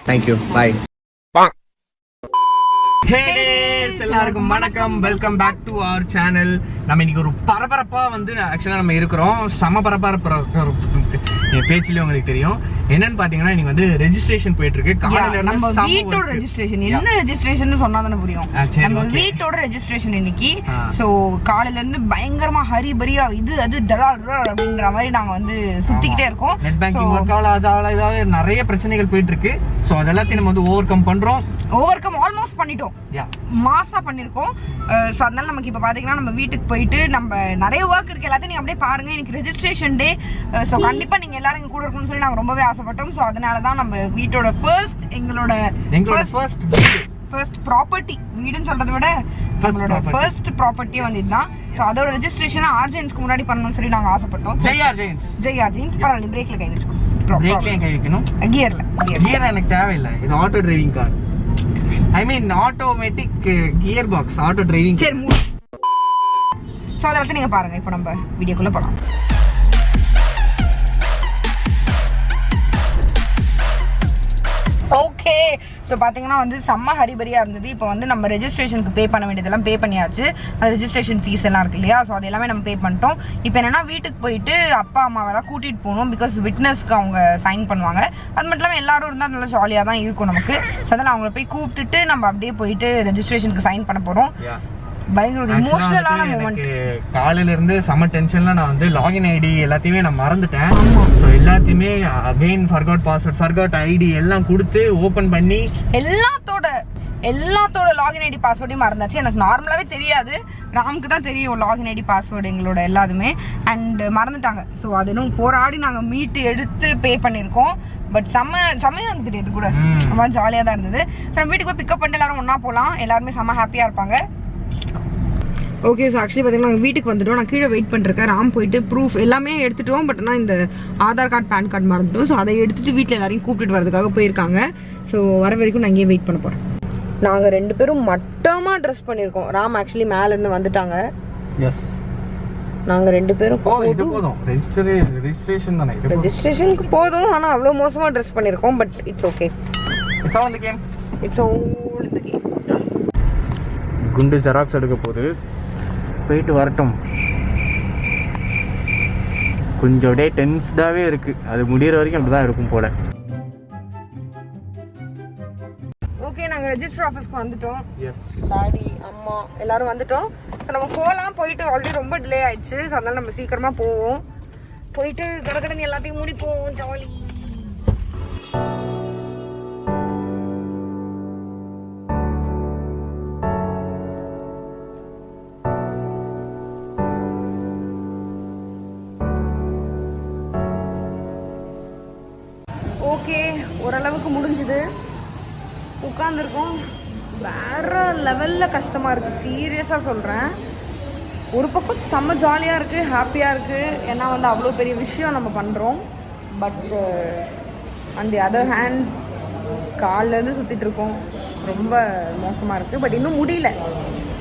Thank you bye. எல்லாருக்கும் வணக்கம், welcome back to our channel. நம்ம இன்னைக்கு ஒரு பரபரப்பா வந்து ஆக்சுவலா நம்ம இருக்கிறோம். சம பரபரப்பு என் பேச்சிலே உங்களுக்கு தெரியும். என்னன்னு பாத்தீங்கன்னா இன்னைக்கு வந்து ரெஜிஸ்ட்ரேஷன் போயிட்டு இருக்கு. காலையில நம்ம வீட்டோட ரெஜிஸ்ட்ரேஷன். என்ன ரெஜிஸ்ட்ரேஷன் சொன்னா தானே புரியும். நம்ம வீட்டோட ரெஜிஸ்ட்ரேஷன் இன்னைக்கு. சோ காலையில இருந்து பயங்கரமா ஹரிபரியா இது அது டலால் அப்படின்ற மாதிரி நாங்க வந்து சுத்திக்கிட்டே இருக்கோம். நெட் பேங்கிங் ஒர்க் ஆகல, நிறைய பிரச்சனைகள் போயிட்டு இருக்கு. சோ அதெல்லாத்தையும் நம்ம வந்து ஓவர் கம் பண்றோம். ஆல்மோஸ்ட் பண்ணிட்டோம், மாசா பண்ணிருக்கோம். சோ அதனால நமக்கு இப்ப பாத்தீங்கன்னா நம்ம வீட்டுக்கு போயிட்டு நம்ம நிறைய ஒர்க் இருக்கு, எல்லாத்தையும் நீங்க அப்படியே பாருங்க. இன்னைக்கு ரெஜிஸ்ட்ரேஷன் டே. சோ கண்டிப்பா நீங்க எல்லாரும் இங்க கூட இருக்கணும்னு சொல்லி நாங்க ரொம்பவே ஆசைப்பட்டோம். சோ அதனாலதான் நம்ம வீட்டோட எங்களோட ஃபர்ஸ்ட் ப்ராப்பர்ட்டி, வீடுன்னு சொல்றதை விட நம்மளோட ஃபர்ஸ்ட் ப்ராப்பர்ட்டியே வந்து இதுதான். சோ அதோட ரெஜிஸ்ட்ரேஷன் ஆர்ஜென்ஸ்க்கு முன்னாடி பண்ணணும்னு சொல்லி நாங்க ஆசைப்பட்டோம். ஜெய் ஆர்ஜென்ஸ் பரவாயில்ல, பிரேக்ல கை வச்சுக்கோ. பிரேக்லயும் கை வைக்கணும், கியர் எனக்கு தேவையில்லை. இது auto driving car, I mean automatic gear box, auto driving. சரி, சோ அதை வந்து நீங்க பாருங்க. இப்போ நம்ம வீடியோக்குள்ள போலாம். ஓகே, ஸோ பார்த்தீங்கன்னா வந்து செம்ம ஹரிபரியாக இருந்தது. இப்போ வந்து நம்ம ரெஜிஸ்ட்ரேஷனுக்கு பே பண்ண வேண்டியதெல்லாம் பே பண்ணியாச்சு. அது ரெஜிஸ்ட்ரேஷன் ஃபீஸ் எல்லாம் இருக்கு இல்லையா, ஸோ அது எல்லாமே நம்ம பே பண்ணிட்டோம். இப்போ என்னன்னா வீட்டுக்கு போயிட்டு அப்பா அம்மாவெல்லாம் கூட்டிகிட்டு போகணும். பிகாஸ் விட்னஸ்க்கு அவங்க சைன் பண்ணுவாங்க. அது மட்டும் இல்லாமல் எல்லாரும் இருந்தால் நல்லா ஜாலியாக தான் இருக்கும் நமக்கு. ஸோ அதனால் அவங்கள போய் கூப்பிட்டுட்டு நம்ம அப்படியே போயிட்டு ரெஜிஸ்ட்ரேஷனுக்கு சைன் பண்ண போகிறோம். பயங்கர இமோஷனலான மொமெண்ட். காலையில இருந்து சம டென்ஷன்ல நான் வந்து லாகின் ஐடி எல்லாத்தையுமே நான் மறந்துட்டேன். சோ எல்லாத்தையுமே again forgot password, forgot ID எல்லாம் கொடுத்து ஓபன் பண்ணி எல்லாத்தோட லாகின் ஐடி பாஸ்வேர்டையும் மறந்தாச்சு. எனக்கு நார்மலாவே தெரியாது, ராமுக்கு தான் தெரியும் லாகின் ஐடி பாஸ்வேர்டு எங்களோட எல்லாதுமே. அண்ட் மறந்துட்டாங்க. ஸோ அது இன்னும் போராடி நாங்கள் மீட்டு எடுத்து பே பண்ணியிருக்கோம். பட் செம்மையாக இருந்துட்டு இது கூட ரொம்ப ஜாலியாக தான் இருந்தது. ஸோ நம்ம வீட்டுக்கு போய் பிக்கப் பண்ணிட்டு எல்லாரும் ஒன்றா போகலாம். எல்லாருமே செம்ம ஹாப்பியாக இருப்பாங்க. ஓகே, ஸோ ஆக்சுவலி பார்த்தீங்கன்னா நாங்கள் வீட்டுக்கு வந்துட்டோம். நான் கீழே வெயிட் பண்ணிருக்கேன். ராம் போயிட்டு ப்ரூஃப் எல்லாமே எடுத்துட்டோம். பட் ஆனால் இந்த ஆதார் கார்டு, பேன் கார்டு மறந்துட்டோம். ஸோ அதை எடுத்துட்டு வீட்டில் எல்லாரையும் கூப்பிட்டு வரதுக்காக போயிருக்காங்க. ஸோ வர வரைக்கும் நான் இங்கேயே வெயிட் பண்ண போகிறேன். நாங்கள் 2 பேரும் மட்டமாக ட்ரெஸ் பண்ணியிருக்கோம். ராம் ஆக்சுவலி மேலேருந்து வந்துட்டாங்க. எஸ், நாங்கள் 2 பேரும் ரெஜிஸ்ட்ரேஷனுக்கு போதும். ஆனால் அவ்வளோ மோசமாக ட்ரெஸ் பண்ணியிருக்கோம். But it's okay, it's all the game. குண்டு ஜெராக்ஸ் எடுக்க போகுது, போயிட்டு வரட்டும். கொஞ்சம் அப்படியே டென்ஸ்டாகவே இருக்குது. அது முடிகிற வரைக்கும் அப்படி தான் இருக்கும் போல. ஓகே, நாங்கள் ரெஜிஸ்டர் ஆஃபீஸ்க்கு வந்துட்டோம். எஸ், டாடி அம்மா எல்லாரும் வந்துட்டோம். ஸோ நம்ம போகலாம். போயிட்டு ஆல்ரெடி ரொம்ப டிலே ஆயிடுச்சு. ஸோ அதனால நம்ம சீக்கிரமாக போவோம். போயிட்டு கடற்கடன் எல்லாத்தையும் முடிப்போம். ஜாலி. ஓகே, ஓரளவுக்கு முடிஞ்சுது. உட்காந்துருக்கோம். வேற லெவலில் கஷ்டமாக இருக்குது, சீரியஸாக சொல்கிறேன். ஒரு பக்கம் செம்ம ஜாலியாக இருக்குது, ஹாப்பியாக இருக்குது. ஏன்னா வந்து அவ்வளோ பெரிய விஷயம் நம்ம பண்ணுறோம். But on the other hand காலிலேருந்து சுற்றிட்டுருக்கோம். ரொம்ப மோசமாக இருக்குது. பட் இன்னும் முடியல.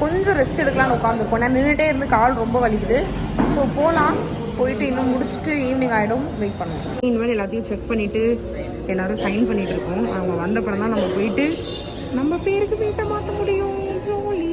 கொஞ்சம் ரெஸ்ட் எடுக்கலாம்னு உட்காந்துருக்கோம். நான் நின்றுட்டே இருந்து கால் ரொம்ப வலிக்குது. ஸோ போகலாம். போயிட்டு இன்னும் முடிச்சுட்டு ஈவினிங் ஆகிடும். வெயிட் பண்ணுவோம். இனிமேல் எல்லாத்தையும் செக் பண்ணிவிட்டு எல்லோரும் சைன் பண்ணிகிட்டு இருக்கோம். அவங்க வந்தப்பறம் தான் நம்ம போயிட்டு நம்ம பேருக்கு வீட்டை மாற்ற முடியும். ஜோலி.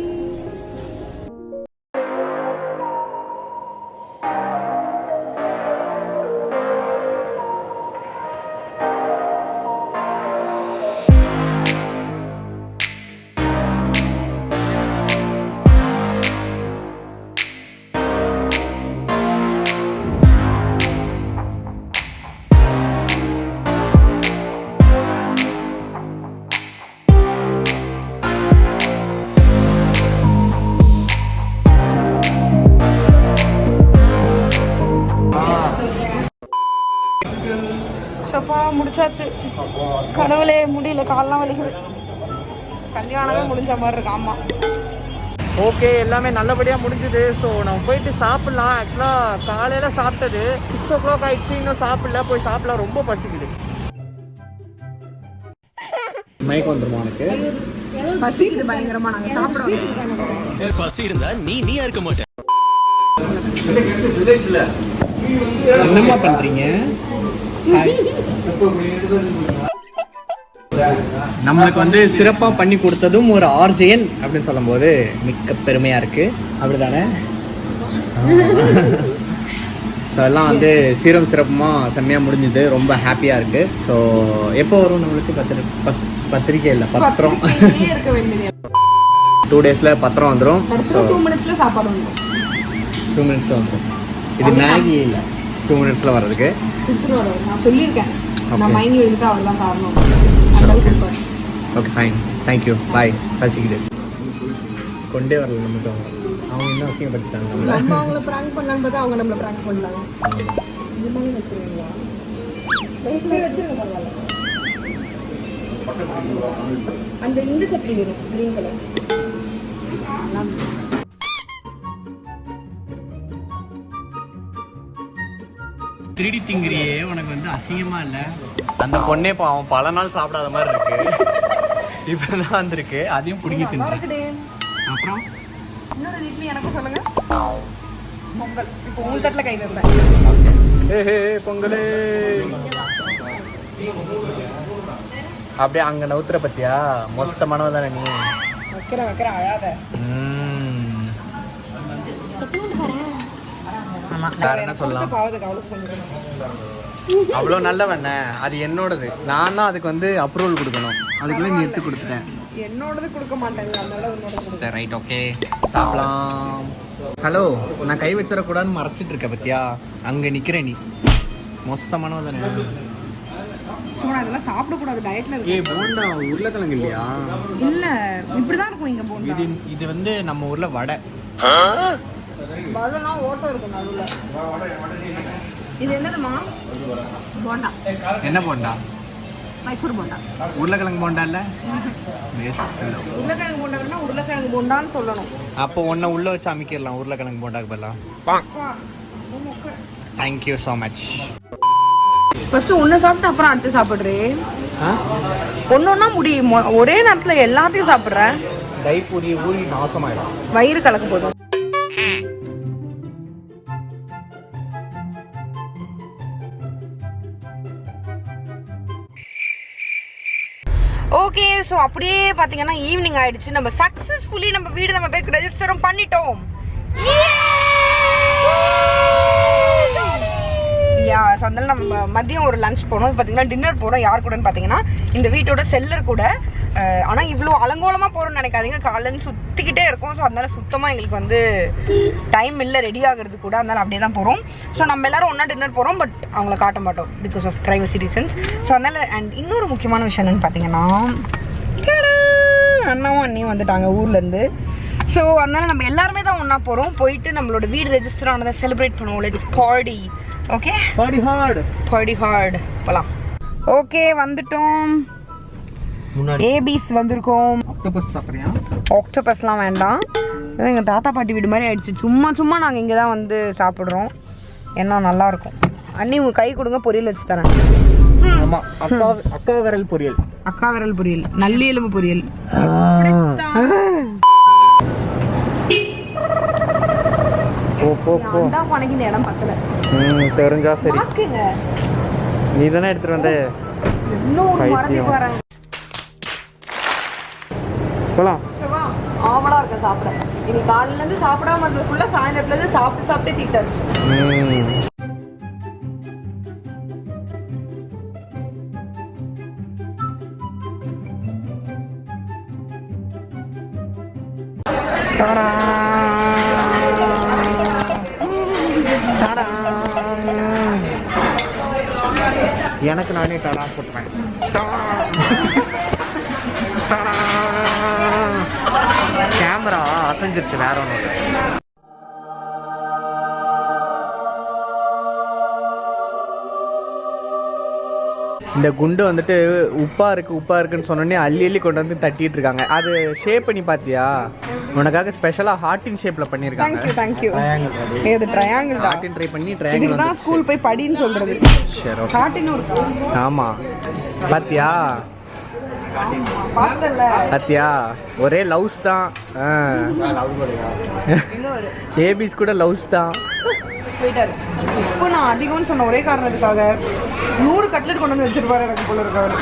முடிச்சாச்சு. கடவுளே, முடியல, கால்லாம் வலிக்குது. கல்யாணமே முடிஞ்ச மாதிரி இருக்கு. ஆமாம், ஓகே, எல்லாமே நல்லபடியாக முடிஞ்சுது. ஸோ நம்ம போயிட்டு சாப்பிட்லாம். ஆக்சுவலாக காலையில் சாப்பிட்டது 6 o'clock ஆயிடுச்சு. இன்னும் சாப்பிடல, போய் சாப்பிடலாம். ரொம்ப பசிக்குது. மயக்கம் வந்துருமா உனக்கு? பசிக்குது பயங்கரமா. நாங்கள் சாப்பிடுவோம். பசி இருந்தா நீயா இருக்க மாட்டேன். என்னம்மா பண்ணுறீங்க? நம்மளுக்கு வந்து சிறப்பாக பண்ணி கொடுத்ததும் ஒரு ஆர்ஜிஎன் அப்படின்னு சொல்லும்போது மிக்க பெருமையாக இருக்குது. அப்படி தானே? ஸோ எல்லாம் வந்து சீரம் சிறப்புமாக செம்மையாக முடிஞ்சுது. ரொம்ப ஹாப்பியாக இருக்குது. ஸோ எப்போ வரும் நம்மளுக்கு பத்திரிக்கை இல்லை பத்திரம்? 2 daysல பத்திரம் வந்துடும். ஸோ 2 minutesல சாப்பாடு வந்துடும். 2 minutes வந்துடும். இது மேகி இல்லை, 2 minutesல வர்றதுக்கு கொடுத்துருவாரு. நான் சொல்லியிருக்கேன், நான் மயங்கி விழுந்துட்டு அவர் தான் காரணம். ஓகே ஃபைன், தேங்க்யூ, பாய். பசிக்குது, கொண்டே வரல நமக்கு. அவங்க என்ன அவசியப்படுத்திட்டாங்க நம்ம அவங்கள ப்ராங்க் பண்ணலான்னு பார்த்தா அவங்க நம்மளை ப்ராங்க் பண்ணாங்க. இது மாதிரி வச்சுருவீங்களா? வச்சுருங்க பரவாயில்ல. அந்த இந்த சட்னி வேணும், க்ரீன் கலர். திருடி திங்கிறியே, உனக்கு வந்து அசிங்கமா இல்லை? அந்த பொண்ணே அவன் பல நாள் சாப்பிடாத மாதிரி இருக்கு. இப்பதான் வந்திருக்கு, அதையும் பிடிங்கி தின்னு. அப்புறம் இன்னொரு வீட்லயும் எனக்கும் சொல்லுங்க. பொங்கல் இப்போ உங்க தட்டுல கை வைப்பேன். பொங்கலே அப்படியே அங்க நவுத்துற பத்தியா? மோசமானவதானே நீ. வைக்கிற அழாத. வேற என்ன சொல்லலாம்? அவ்வளோ நல்லவண்ண, அது என்னோடது. நான் தான் அதுக்கு வந்து அப்ரூவல் கொடுக்கணும். அதுக்குள்ள நீ எடுத்து கொடுத்துட்டேன். என்னோடது கொடுக்க மாட்டேங்க, அதனால உன்னோட. சரி ரைட், ஓகே, சாப்பிடலாம். ஹலோ, நான் கை வச்சிடக்கூடாதுன்னு மறைச்சிட்டு இருக்க பத்தியா? அங்கே நிற்கிற நீ மோசமானவதானே. சோனா இதெல்லாம் சாப்பிடக்கூடாது, டயட்ல இருக்கு. போண்டா உருளைக்கிழங்கு இல்லையா? இல்ல, இப்படிதான் இருக்கும் இங்க போண்டா. இது வந்து நம்ம ஊர்ல வடை. வடைனா ஓட்டம் இருக்கும் நடுவுல. இது என்னதுமா? போண்டா. என்ன போண்டா? மைசூர் போண்டா. உருளைக்கிழங்கு போண்டா இல்ல? உருளைக்கிழங்கு போண்டான்னா உருளைக்கிழங்கு போண்டான்னு சொல்லணும். அப்போ ஒன்றை உள்ள வச்சு அமைக்கிடலாம் உருளைக்கிழங்கு போண்டாக்கு பதிலாம். Thank you so much. ஃபர்ஸ்ட் ஒன்று சாப்பிட்டு அப்புறம் அடுத்து சாப்பிட்றேன். ஒன்னொன்னா முடியும், ஒரே நேரத்தில் எல்லாத்தையும் சாப்பிட்றேன். தைப்பூரி ஊறி நாசமாயிடும், வயிறு கலக்க போதும். ஓகே, ஸோ அப்படியே பார்த்தீங்கன்னா ஈவினிங் ஆயிடுச்சு. நம்ம சக்ஸஸ்ஃபுல்லி நம்ம வீடு நம்ம பேருக்கு ரெஜிஸ்டரும் பண்ணிட்டோம். ஸோ அதனால நம்ம மதியம் ஒரு லஞ்ச் போனோம். பார்த்தீங்கன்னா டின்னர் போகிறோம். யார் கூடன்னு பார்த்தீங்கன்னா இந்த வீட்டோட செல்லர் கூட. ஆனால் இவ்வளோ அலங்கோலமாக போகிறோம்னு நினைக்காதீங்க, காலையில் சுற்றிக்கிட்டே இருக்கும். ஸோ அதனால சுத்தமாக எங்களுக்கு வந்து டைம் இல்லை ரெடி ஆகிறது கூட. அதனால அப்படியே தான் போகிறோம். ஸோ நம்ம எல்லாரும் ஒன்றா டின்னர் போகிறோம், பட் அவங்கள காட்ட மாட்டோம் because of privacy reasons. So அதனால் அண்ட் இன்னொரு முக்கியமான விஷயம் என்னென்னு பார்த்தீங்கன்னா, அண்ணாவும் அண்ணியும் வந்துட்டாங்க ஊர்லேருந்து. ஸோ அதனால் நம்ம எல்லாருமே தான் ஒன்றா போகிறோம். போயிட்டு நம்மளோட வீடு ரெஜிஸ்டர் ஆனதை செலிப்ரேட் பண்ணுவோம். Let's party. Okay, party hard போகலாம். ஓகே, வந்துட்டோம். ஏபிஸ் வந்திருக்கோம். ஆக்டோபஸ் சாப்பிட்றியா? ஆக்டோபஸ்லாம் வேண்டாம், எங்கள் தாத்தா பாட்டி வீடு மாதிரி ஆயிடுச்சு. சும்மா நாங்கள் இங்கே தான் வந்து சாப்பிட்றோம். ஏன்னா நல்லாயிருக்கும். அண்ணி உங்கள் கை கொடுங்க, பொரியல் வச்சு தரேன். ஆமாம், அக்கா விரல் பொரியல். அக்கா விரல் பொரியல், நல்லி எலும்பு பொரியல். பணக்கு இந்த இடம் பத்தல. தெரிஞ்சா சரி. மாஸ்க்குங்க நீ தானே எடுத்துட்டு வந்த. இன்னும் மறந்துட்டு வரேன். போலாம். ஆவலா இருக்க சாப்பிட. இனி காலையில இருந்து சாப்பிடாம இருந்தது ஃபுல்லா சாயந்தரத்துல இருந்து சாப்பிட்டே தீட்டாச்சு. எனக்கு நானே டடா போட்டுறேன். கேமரா அசைஞ்சிருச்சு, வேற ஒன்று. இந்த குண்டு வந்துட்டு உப்பா இருக்குன்னு சொன்னோடனே அள்ளி கொண்டு வந்து தட்டிட்டு இருக்காங்க. அது ஷேப் பண்ணி பாத்தியா? உனக்காக ஸ்பெஷலா ஹார்ட்டின் ஷேப்ல பண்ணிருக்காங்க. தேங்க்யூ. இது ட்ரையாங்கிள் தான். ஹார்ட்டின் ட்ரை பண்ணி ட்ரையாங்கிள் இதுக்கு தான் ஸ்கூல் போய் படின்னு சொல்றது. சரி, ஓகே. ஹார்ட்டின் இருக்கா? ஆமா, பாத்தியா? பார்த்தல. பாத்தியா? ஒரே லவ்ஸ் தான். ஏபிஸ் கூட லவ்ஸ் தான். லைட் வெயிட்டாக இருக்குது. இப்போ நான் அதிகம்னு சொன்ன ஒரே காரணத்துக்காக 100 கட்லெட் கொண்டு வந்து வச்சிருப்பாரு எனக்கு போல இருக்கு அவர்.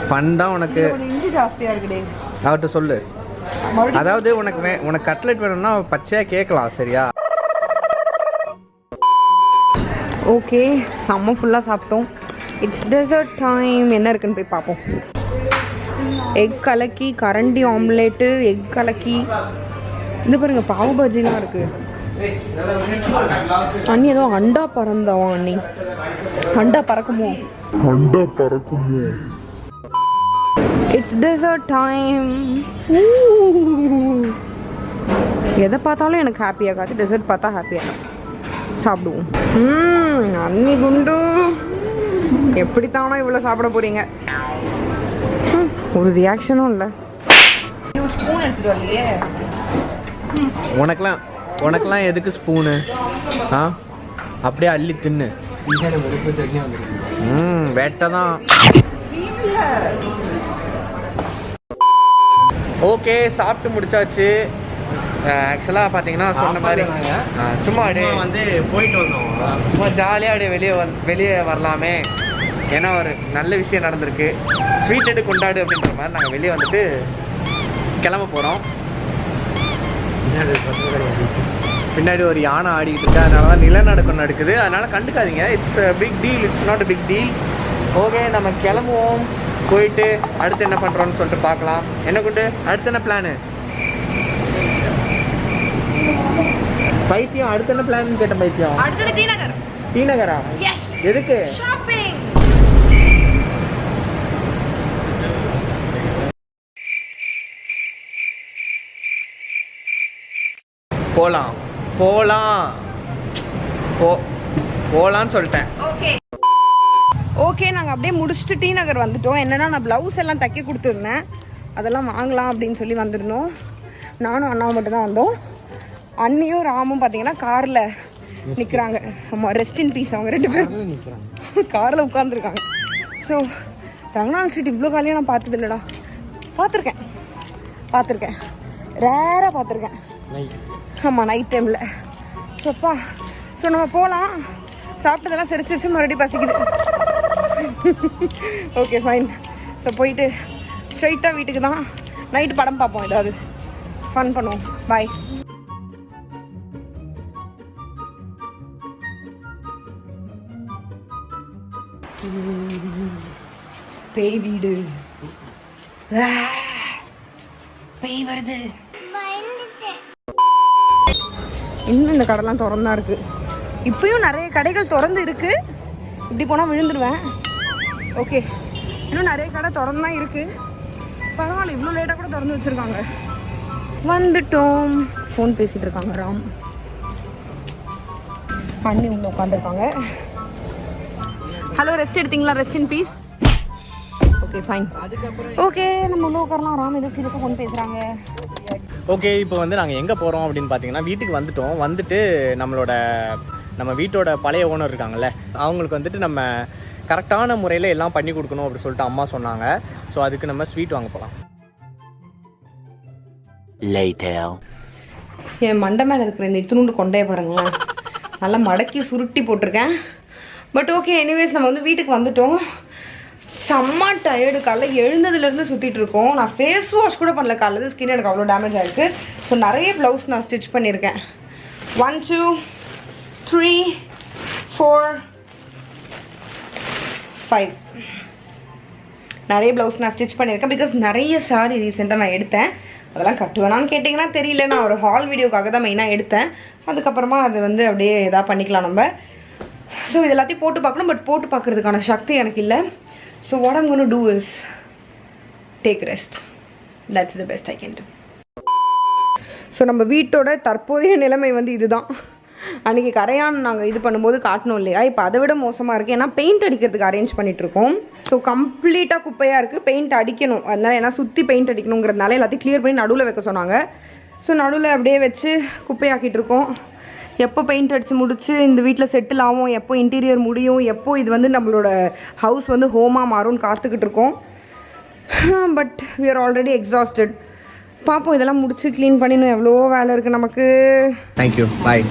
ஃபன் தான் உனக்கு. கொஞ்சம் இஞ்சி ஜாஸ்தியாக இருக்குடே. அவர்கிட்ட சொல்லு. அதாவது உனக்கு கட்லெட் வேணும்னா பச்சையாக கேட்கலாம் சரியா? ஓகே, செம்ம ஃபுல்லாக சாப்பிட்டோம். It's dessert time. என்ன இருக்குன்னு போய் பார்ப்போம். எக் கலக்கி, கரண்டி ஆம்லேட்டு, எக் கலக்கி, இது பாருங்க பாவு பாஜிலாம் இருக்கு. அண்ணி ஏதோ அண்டா பறந்தவன். அண்ணி அண்டா பறக்குமோ? It's dessert time. எதை பார்த்தாலும் எனக்கு ஹாப்பியாகாது, டெசர்ட் பார்த்தா ஹாப்பியாக சாப்பிடுவோம். அண்ணி குண்டு எப்படித்தானோ இவ்வளோ சாப்பிட போறீங்க? ஒரு ரியாக்ஷனும் இல்லை. ஸ்பூன் எடுத்துட்டு வரலையே. உனக்கெல்லாம் எதுக்கு ஸ்பூனு? ஆ அப்படியே அள்ளி தின்னு. வேட்டை தான். ஓகே, சாப்பிட்டு முடிச்சாச்சு. ஆக்சுவலாக பார்த்தீங்கன்னா சொன்ன மாதிரி சும்மா அப்படியே வந்து போயிட்டு வந்தோம். சும்மா ஜாலியாக அப்படியே வெளியே வரலாமே, ஏன்னா ஒரு நல்ல விஷயம் நடந்திருக்கு. ஸ்வீட் எடு கொண்டாடு அப்படின்ற மாதிரி நாங்கள் வெளியே வந்துட்டு கிளம்ப போகிறோம். பின்னாடி ஒரு யானை ஆடிக்கிட்டு இருக்கு, அதனால தான் நிலநடுக்கம் நடக்குது. அதனால் கண்டுக்காதீங்க. It's big deal, it's not a big deal. Okay, நம்ம கிளம்புவோம். போயிட்டு அடுத்து என்ன பண்ணுறோன்னு சொல்லிட்டு பார்க்கலாம். என்ன கொண்டு அடுத்து என்ன பிளானு? பைத்தியம் அடுத்து என்ன பிளான் கேட்ட பைத்தியம். அடுத்தது டி நகர். டி நகரா? எதுக்கு? ஷாப்பிங். போலான்னு சொல்லிட்டேன். ஓகே, நாங்கள் அப்படியே முடிச்சுட்டு டி நகர் வந்துட்டோம். என்னன்னா நான் ப்ளவுஸ் எல்லாம் தைக்க கொடுத்துருந்தேன், அதெல்லாம் வாங்கலாம் அப்படின்னு சொல்லி வந்திருந்தோம். நானும் அண்ணாவும் மட்டும் தான் வந்தோம். அண்ணியும் ராமும் பார்த்தீங்கன்னா காரில் நிற்கிறாங்க. ஆமாம், ரெஸ்ட் இன் பீஸ். அவங்க 2 பேரும் காரில் உட்காந்துருக்காங்க. ஸோ ரங்கநாதன் ஸ்ட்ரீட் இவ்வளோ காலையாக நான் பார்த்தது இல்லைடா. பார்த்துருக்கேன், ரேராக பார்த்துருக்கேன். ஆமாம், நைட் டைமில். ஸோப்பா, ஸோ நம்ம போகலாம். சாப்பிட்டதெல்லாம் சிரிச்சிருச்சு, மறுபடியும் பசிக்குது. Okay fine. ஸோ போயிட்டு ஸ்ட்ரைட்டாக வீட்டுக்கு தான். நைட்டு படம் பார்ப்போம், ஏதாவது ஃபன் பண்ணுவோம். பாய். பேய் வீடு. பேய் வருது. இன்னும் இந்த கடைலாம் திறந்தா இருக்கு. இப்பயும் நிறைய கடைகள் திறந்து இருக்கு. இப்படி போனால் விழுந்துருவேன். ஓகே, இன்னும் நிறைய கடை திறந்து தான் இருக்கு. பரவாயில்ல, இவ்வளோ லேட்டாக கூட திறந்து வச்சிருக்காங்க. வந்துட்டோம். ஃபோன் பேசிட்டு இருக்காங்க ராம். பண்ணி உள்ள உட்காந்துருக்காங்க. ஹலோ, ரெஸ்ட் எடுத்தீங்களா? Rest in peace. Okay fine. Okay, நம்ம உள்ள உட்காரலாம். ராம் ஏதோ சீரியஸாக ஃபோன் பேசுகிறாங்க. ஓகே, இப்போ வந்து நாங்கள் எங்கே போகிறோம் அப்படின்னு பார்த்தீங்கன்னா, வீட்டுக்கு வந்துட்டு நம்ம வீட்டோட பழைய ஓனர் இருக்காங்கல்ல, அவங்களுக்கு வந்துட்டு நம்ம கரெக்டான முறையில் எல்லாம் பண்ணி கொடுக்கணும் அப்படின்னு சொல்லிட்டு அம்மா சொன்னாங்க. ஸோ அதுக்கு நம்ம ஸ்வீட் வாங்க போகலாம். என் மண்டை மேலே இருக்கிற இந்த இத்தினூண்டு கொண்டே பாருங்களேன், நல்லா மடக்கி சுருட்டி போட்டிருக்கேன். பட் ஓகே, எனிவேஸ் நம்ம வந்து வீட்டுக்கு வந்துட்டோம். செம்ம டயர்டு. காலைல எழுந்ததுலேருந்து சுற்றிட்டு இருக்கோம். நான் ஃபேஸ் வாஷ் கூட பண்ணல காலையில். ஸ்கின் எனக்கு அவ்வளோ டேமேஜ் ஆகிருக்கு. ஸோ நிறைய ப்ளவுஸ் நான் ஸ்டிச் பண்ணியிருக்கேன். 1 2 3 4 5 நிறைய ப்ளவுஸ் நான் ஸ்டிச் பண்ணியிருக்கேன். பிகாஸ் நிறைய சாரி ரீசெண்டாக நான் எடுத்தேன். அதெல்லாம் கட்டுவேனான்னு கேட்டிங்கன்னா தெரியல. நான் ஒரு ஹால் வீடியோக்காக தான் மெயினாக எடுத்தேன். அதுக்கப்புறமா அது வந்து அப்படியே எதாவது பண்ணிக்கலாம் நம்ம. ஸோ இது எல்லாத்தையும் போட்டு பார்க்கணும். பட் போட்டு பார்க்குறதுக்கான சக்தி எனக்கு இல்லை. So what I'm gonna do is take rest. That's the best I can do. So நம்ம வீட்டோட தற்போதைய நிலைமை வந்து இதுதான். அன்றைக்கி கரையான் நாங்கள் இது பண்ணும்போது காட்டணும் இல்லையா, இப்போ அதை விட மோசமாக இருக்குது. ஏன்னா பெயிண்ட் அடிக்கிறதுக்கு அரேஞ்ச் பண்ணிகிட்ருக்கோம். ஸோ கம்ப்ளீட்டாக குப்பையாக இருக்குது. பெயிண்ட் அடிக்கணும். அதனால் ஏன்னா சுற்றி பெயிண்ட் அடிக்கணுங்கிறதுனால எல்லாத்தையும் கிளியர் பண்ணி நடுவில் வைக்க சொன்னாங்க. ஸோ நடுவில் அப்படியே வச்சு குப்பையாக்கிட்டு இருக்கோம். எப்போ பெயிண்ட் அடித்து முடிச்சு இந்த வீட்டில் செட்டில் ஆகும், எப்போ இன்டீரியர் முடியும், எப்போ இது வந்து நம்மளோட ஹவுஸ் வந்து ஹோமாக மாறும்னு காத்துக்கிட்டு இருக்கோம். But we are already exhausted. பார்ப்போம், இதெல்லாம் முடிச்சு க்ளீன் பண்ணிடணும். எவ்வளோ வேலை இருக்குது நமக்கு. தேங்க்யூ, பாய்.